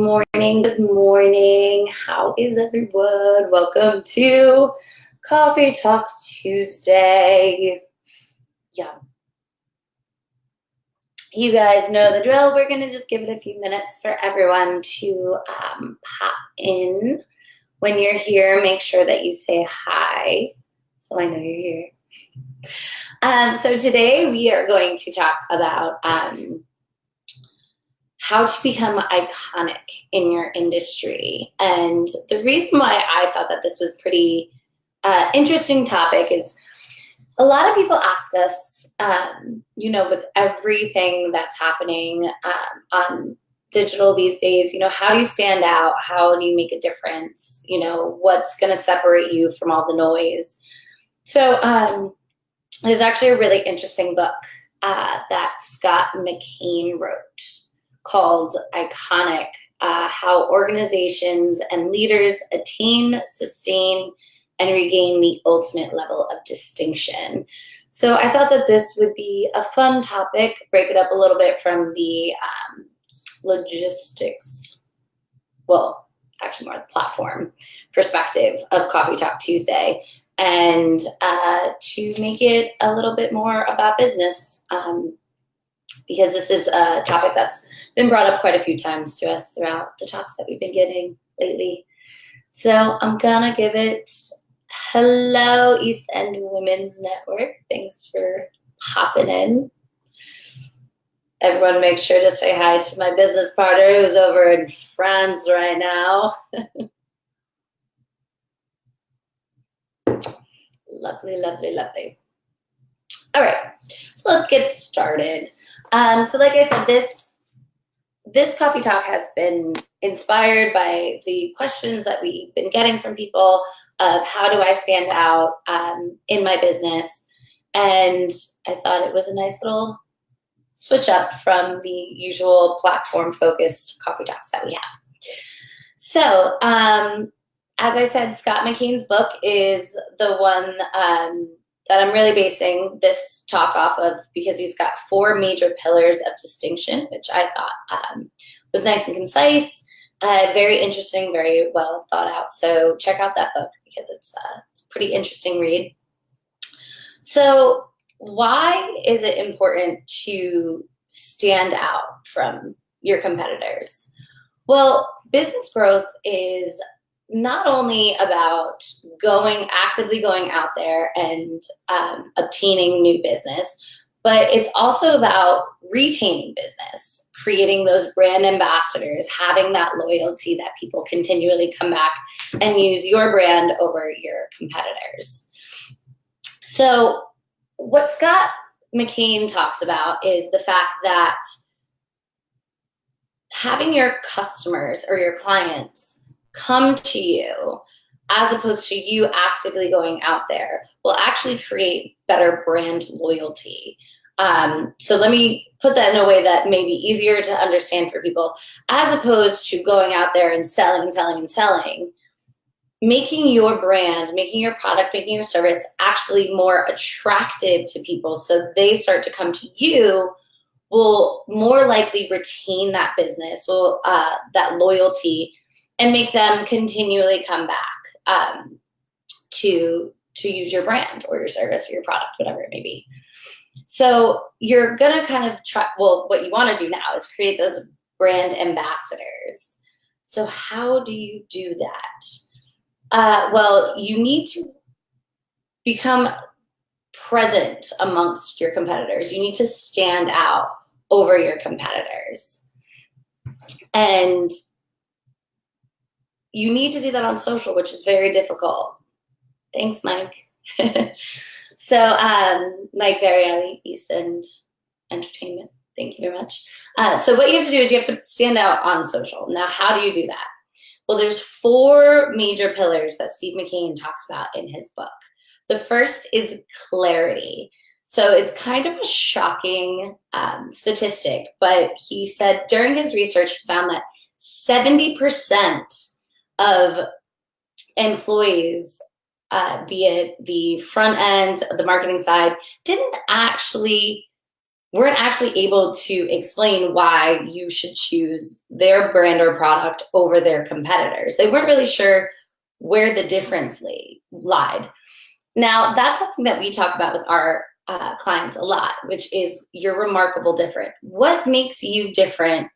morning. Good morning. How is everyone? Welcome to Coffee Talk Tuesday. Yeah. You guys know the drill. We're going to just give it a few minutes for everyone to pop in. When you're here, make sure that you say hi so I know you're here. So today we are going to talk about how to become iconic in your industry. And the reason why I thought that this was pretty interesting topic is a lot of people ask us, with everything that's happening on digital these days, how do you stand out? How do you make a difference? What's going to separate you from all the noise? So there's actually a really interesting book that Scott McKain wrote called Iconic, How Organizations and Leaders Attain, Sustain, and Regain the Ultimate Level of Distinction. So I thought that this would be a fun topic, break it up a little bit from the logistics, well, actually more the platform perspective of Coffee Talk Tuesday, and to make it a little bit more about business. Because this is a topic that's been brought up quite a few times to us throughout the talks that we've been getting lately. So I'm gonna give it hello, East End Women's Network. Thanks for hopping in. Everyone make sure to say hi to my business partner who's over in France right now. Lovely, lovely, lovely. All right, so let's get started. So like I said, this coffee talk has been inspired by the questions that we've been getting from people of how do I stand out in my business. And I thought it was a nice little switch up from the usual platform-focused coffee talks that we have. So as I said, Scott McKain's book is the one that I'm really basing this talk off of, because he's got 4 major pillars of distinction, which I thought was nice and concise, very interesting, very well thought out. So check out that book because it's a pretty interesting read. So why is it important to stand out from your competitors? Well, business growth is not only about actively going out there and obtaining new business, but it's also about retaining business, creating those brand ambassadors, having that loyalty that people continually come back and use your brand over your competitors. So what Scott McKain talks about is the fact that having your customers or your clients come to you as opposed to you actively going out there will actually create better brand loyalty. So let me put that in a way that may be easier to understand for people, as opposed to going out there and selling and selling and selling. Making your brand, making your product, making your service actually more attractive to people so they start to come to you will more likely retain that business, that loyalty, and make them continually come back to use your brand or your service or your product, whatever it may be. So you're gonna kind of try, what you wanna do now is create those brand ambassadors. So how do you do that? Well, you need to become present amongst your competitors. You need to stand out over your competitors. And you need to do that on social, which is very difficult. Thanks, Mike. So Mike Variali, East End Entertainment, thank you very much. So what you have to do is you have to stand out on social. Now, how do you do that? Well, there's 4 major pillars that Steve McKain talks about in his book. The first is clarity. So it's kind of a shocking statistic, but he said during his research, he found that 70% of employees, be it the front end, the marketing side, didn't actually weren't actually able to explain why you should choose their brand or product over their competitors. They weren't really sure where the difference lied. Now, that's something that we talk about with our clients a lot, which is your remarkable different. What makes you different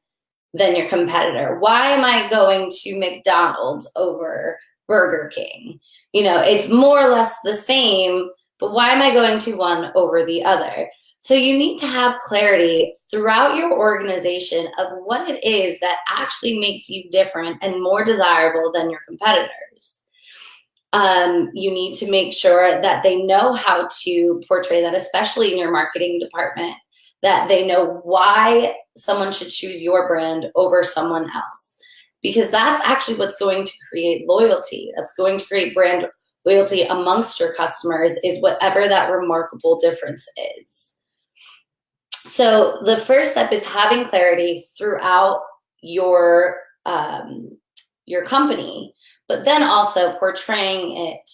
than your competitor? Why am I going to McDonald's over Burger King? It's more or less the same, but why am I going to one over the other? So you need to have clarity throughout your organization of what it is that actually makes you different and more desirable than your competitors. You need to make sure that they know how to portray that, especially in your marketing department, that they know why someone should choose your brand over someone else. Because that's actually what's going to create loyalty. That's going to create brand loyalty amongst your customers, is whatever that remarkable difference is. So the first step is having clarity throughout your company, but then also portraying it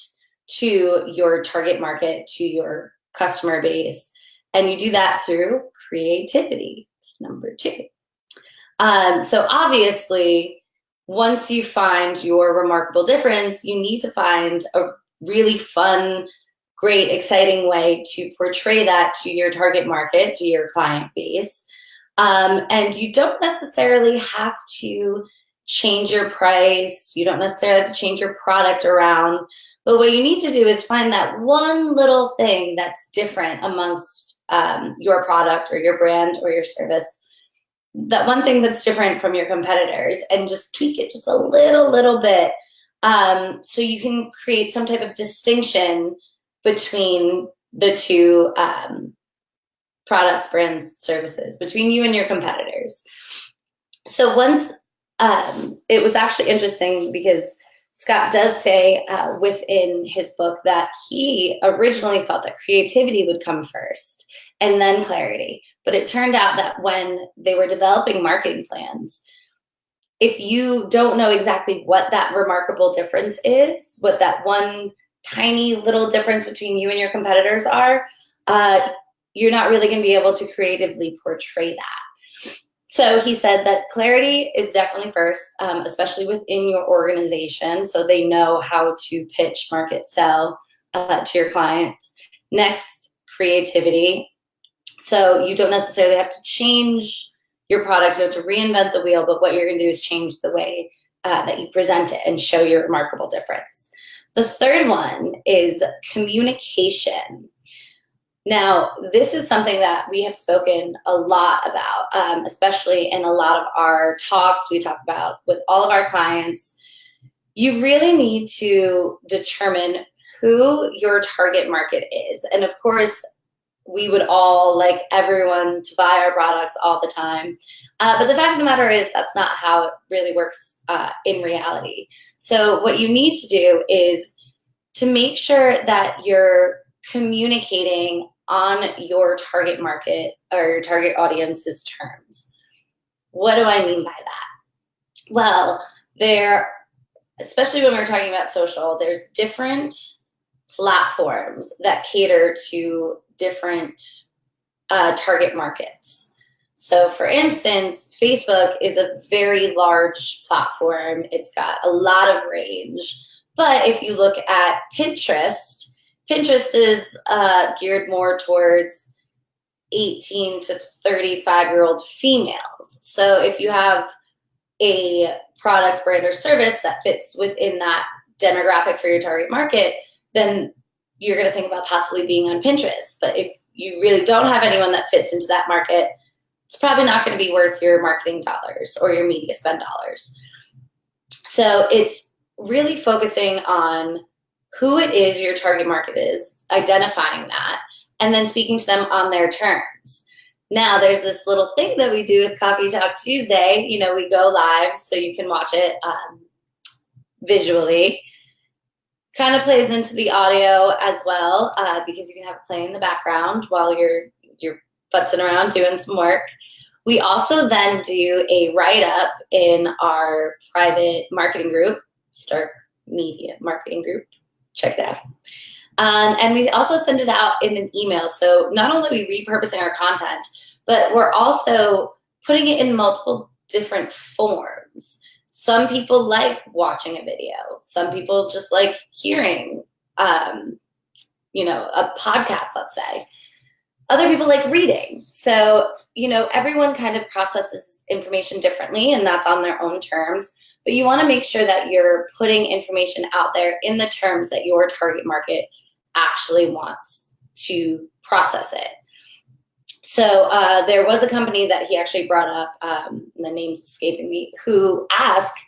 to your target market, to your customer base. And you do that through creativity. It's number 2. So obviously, once you find your remarkable difference, you need to find a really fun, great, exciting way to portray that to your target market, to your client base. And you don't necessarily have to change your price. You don't necessarily have to change your product around. But what you need to do is find that one little thing that's different amongst your product or your brand or your service, that one thing that's different from your competitors, and just tweak it just a little bit, so you can create some type of distinction between the two products, brands, services, between you and your competitors. So once, it was actually interesting because Scott does say within his book that he originally thought that creativity would come first and then clarity. But it turned out that when they were developing marketing plans, if you don't know exactly what that remarkable difference is, what that one tiny little difference between you and your competitors are, you're not really going to be able to creatively portray that. So he said that clarity is definitely first, especially within your organization, so they know how to pitch, market, sell to your client. Next, creativity. So you don't necessarily have to change your product, you have to reinvent the wheel, but what you're going to do is change the way that you present it and show your remarkable difference. The third one is communication. Now, this is something that we have spoken a lot about, especially in a lot of our talks we talk about with all of our clients. You really need to determine who your target market is. And of course, we would all like everyone to buy our products all the time. But the fact of the matter is that's not how it really works in reality. So what you need to do is to make sure that you're communicating on your target market or your target audience's terms. What do I mean by that? Well, especially when we're talking about social, there's different platforms that cater to different target markets. So for instance, Facebook is a very large platform. It's got a lot of range. But if you look at Pinterest is geared more towards 18 to 35-year-old females. So if you have a product, brand, or service that fits within that demographic for your target market, then you're going to think about possibly being on Pinterest. But if you really don't have anyone that fits into that market, it's probably not going to be worth your marketing dollars or your media spend dollars. So it's really focusing on who it is your target market is, identifying that, and then speaking to them on their terms. Now, there's this little thing that we do with Coffee Talk Tuesday. We go live so you can watch it visually. Kind of plays into the audio as well, because you can have it playing in the background while you're futzing around doing some work. We also then do a write-up in our private marketing group, Stark Media Marketing Group. Check it out. And we also send it out in an email. So not only are we repurposing our content, but we're also putting it in multiple different forms. Some people like watching a video. Some people just like hearing, a podcast, let's say. Other people like reading. So, everyone kind of processes information differently, and that's on their own terms. But you want to make sure that you're putting information out there in the terms that your target market actually wants to process it. So there was a company that he actually brought up, the name's escaping me, who asked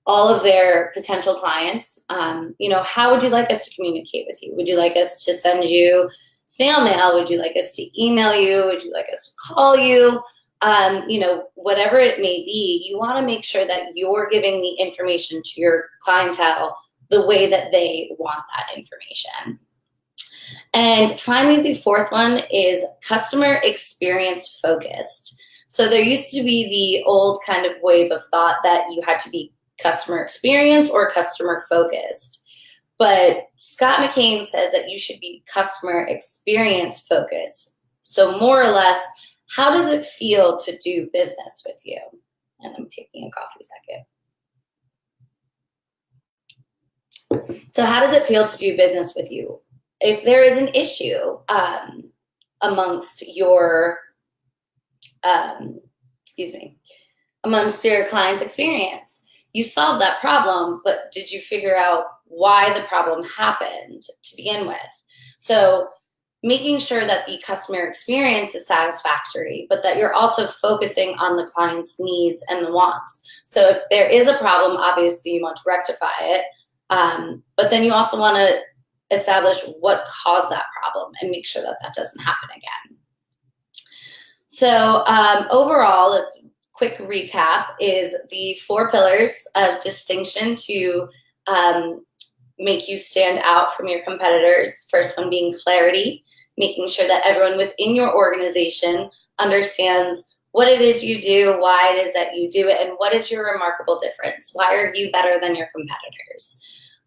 all of their potential clients, how would you like us to communicate with you? Would you like us to send you snail mail? Would you like us to email you? Would you like us to call you? Whatever it may be, you want to make sure that you're giving the information to your clientele the way that they want that information. And finally, the fourth one is customer experience focused. So there used to be the old kind of wave of thought that you had to be customer experience or customer focused. But Scott McKain says that you should be customer experience focused. So more or less, how does it feel to do business with you? And I'm taking a coffee second. So how does it feel to do business with you? If there is an issue amongst your client's experience, you solved that problem, but did you figure out why the problem happened to begin with? So making sure that the customer experience is satisfactory, but that you're also focusing on the client's needs and the wants. So if there is a problem, obviously you want to rectify it, but then you also want to establish what caused that problem and make sure that that doesn't happen again. So overall, a quick recap is the 4 pillars of distinction to make you stand out from your competitors. First one being clarity, making sure that everyone within your organization understands what it is you do, why it is that you do it, and what is your remarkable difference. Why are you better than your competitors?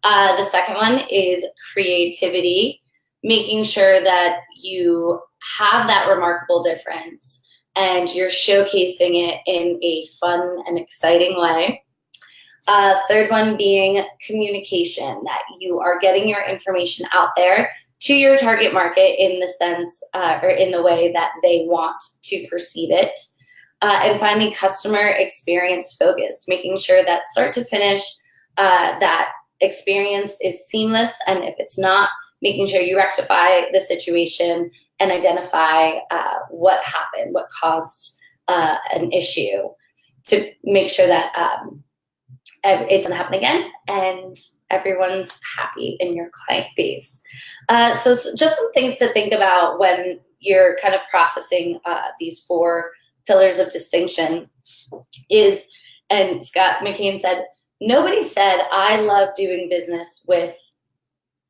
The second one is creativity, making sure that you have that remarkable difference and you're showcasing it in a fun and exciting way. Third one being communication, that you are getting your information out there to your target market in the sense or in the way that they want to perceive it. And finally, customer experience focus, making sure that start to finish, that experience is seamless, and if it's not, making sure you rectify the situation and identify what happened, what caused an issue, to make sure that it doesn't happen again and everyone's happy in your client base. So just some things to think about when you're kind of processing these 4 pillars of distinction is, and Scott McKain said, nobody said, I love doing business with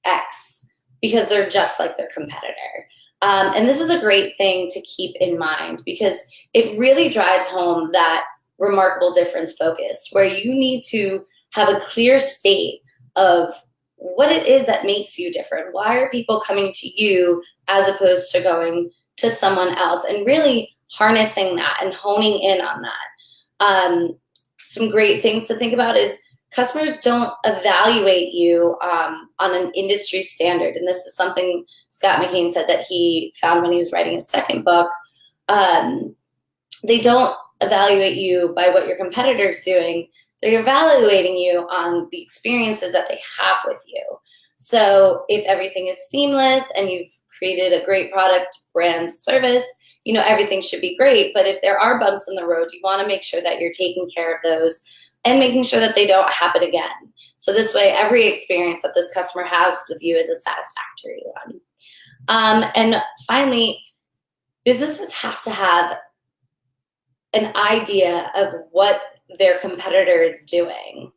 X because they're just like their competitor. And this is a great thing to keep in mind because it really drives home that remarkable difference focus, where you need to have a clear state of what it is that makes you different. Why are people coming to you as opposed to going to someone else, and really harnessing that and honing in on that. Some great things to think about is customers don't evaluate you on an industry standard. And this is something Scott McKain said that he found when he was writing his second book. They don't evaluate you by what your competitor's doing. They're evaluating you on the experiences that they have with you. So if everything is seamless and you've created a great product, brand, service, everything should be great. But if there are bumps in the road, you want to make sure that you're taking care of those and making sure that they don't happen again. So this way, every experience that this customer has with you is a satisfactory one. And finally, businesses have to have an idea of what their competitor is doing,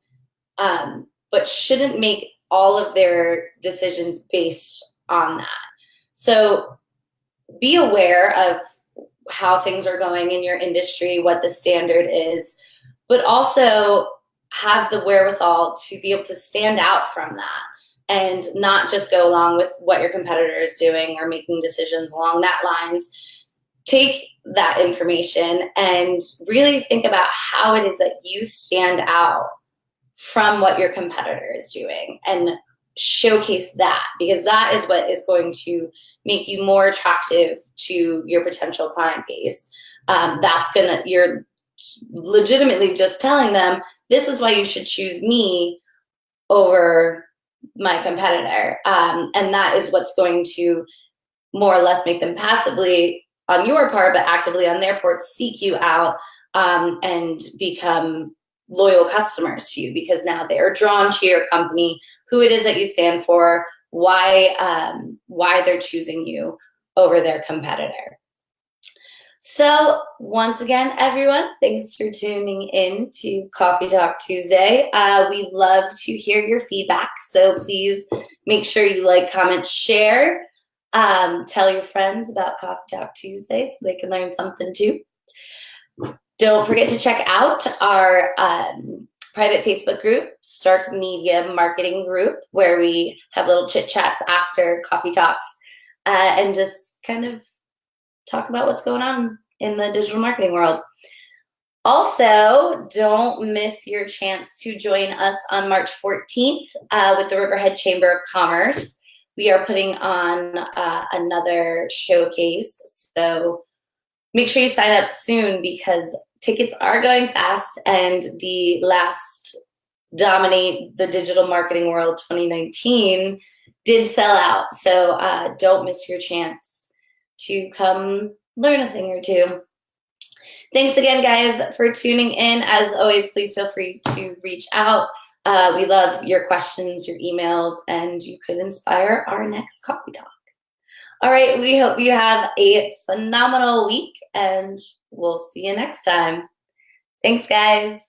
but shouldn't make all of their decisions based on that. So be aware of how things are going in your industry, what the standard is, but also have the wherewithal to be able to stand out from that and not just go along with what your competitor is doing or making decisions along that lines. take that information and really think about how it is that you stand out from what your competitor is doing and showcase that, because that is what is going to make you more attractive to your potential client base. You're legitimately just telling them, this is why you should choose me over my competitor. And that is what's going to more or less make them passively on your part, but actively on their part, seek you out and become loyal customers to you, because now they are drawn to your company, who it is that you stand for, why they're choosing you over their competitor. So once again, everyone, thanks for tuning in to Coffee Talk Tuesday. We love to hear your feedback, so please make sure you like, comment, share. Tell your friends about Coffee Talk Tuesday so they can learn something too. Don't forget to check out our private Facebook group, Stark Media Marketing Group, where we have little chit chats after Coffee Talks and just kind of talk about what's going on in the digital marketing world. Also, don't miss your chance to join us on March 14th with the Riverhead Chamber of Commerce. We are putting on another showcase, so make sure you sign up soon because tickets are going fast, and the last Dominate the Digital Marketing World 2019 did sell out. So don't miss your chance to come learn a thing or two. Thanks again, guys, for tuning in. As always, please feel free to reach out. We love your questions, your emails, and you could inspire our next Coffee Talk. All right, we hope you have a phenomenal week, and we'll see you next time. Thanks, guys.